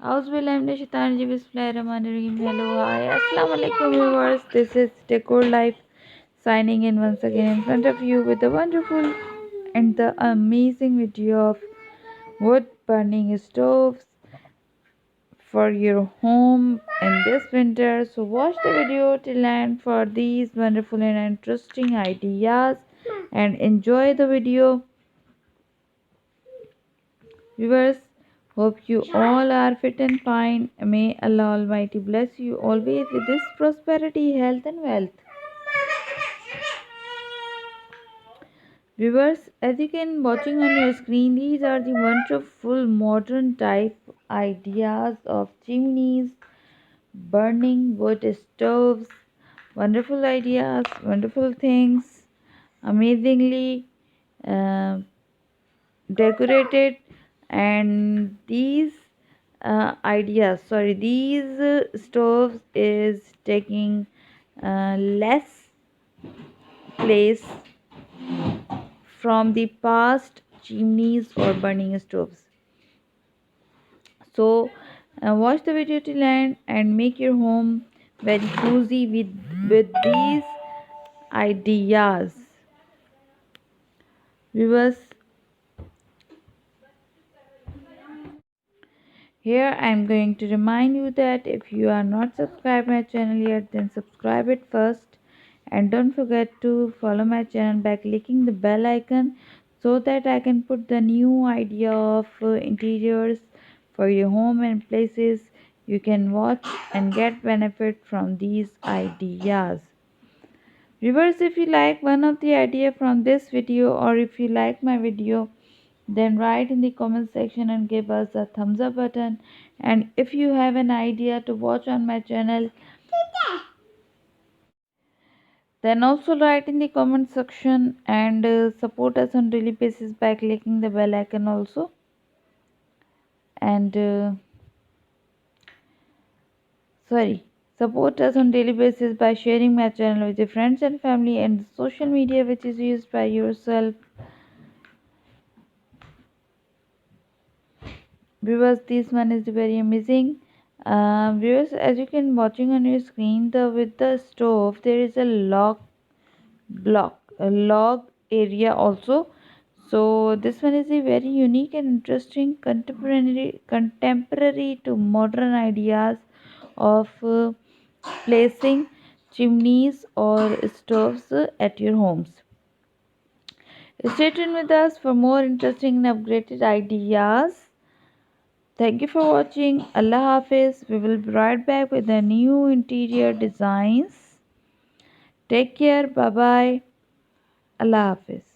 Bismillahirrahmanirrahim. Hello, hi, assalamu alaikum viewers. This is Decor Life signing in once again in front of you with the wonderful and the amazing video of wood burning stoves for your home in this winter. So watch the video till end for these wonderful and interesting ideas and enjoy the video. Viewers, hope you all are fit and fine. May Allah Almighty bless you always with this prosperity, health, and wealth. Viewers, as you can watching on your screen, these are the wonderful modern type ideas of chimneys, burning wood stoves, wonderful ideas, wonderful things, amazingly uh, decorated, and these stoves is taking less place from the past chimneys or burning stoves. So watch the video till end and make your home very cozy with these ideas. Viewers, here I am going to remind you that if you are not subscribed my channel yet, then subscribe it first, and don't forget to follow my channel by clicking the bell icon so that I can put the new idea of interiors for your home and places. You can watch and get benefit from these ideas. Viewers, if you like one of the idea from this video, or if you like my video, then write in the comment section and give us a thumbs up button. And if you have an idea to watch on my channel, then also write in the comment section and support us on daily basis by clicking the bell icon also. And support us on daily basis by sharing my channel with your friends and family and social media which is used by yourself. Viewers, this one is very amazing. Viewers, as you can watching on your screen, the with the stove there is a log area also. So this one is a very unique and interesting contemporary to modern ideas of placing chimneys or stoves at your homes. Stay tuned with us for more interesting and upgraded ideas. Thank you for watching. Allah Hafiz. We will be right back with the new interior designs. Take care. Bye bye. Allah Hafiz.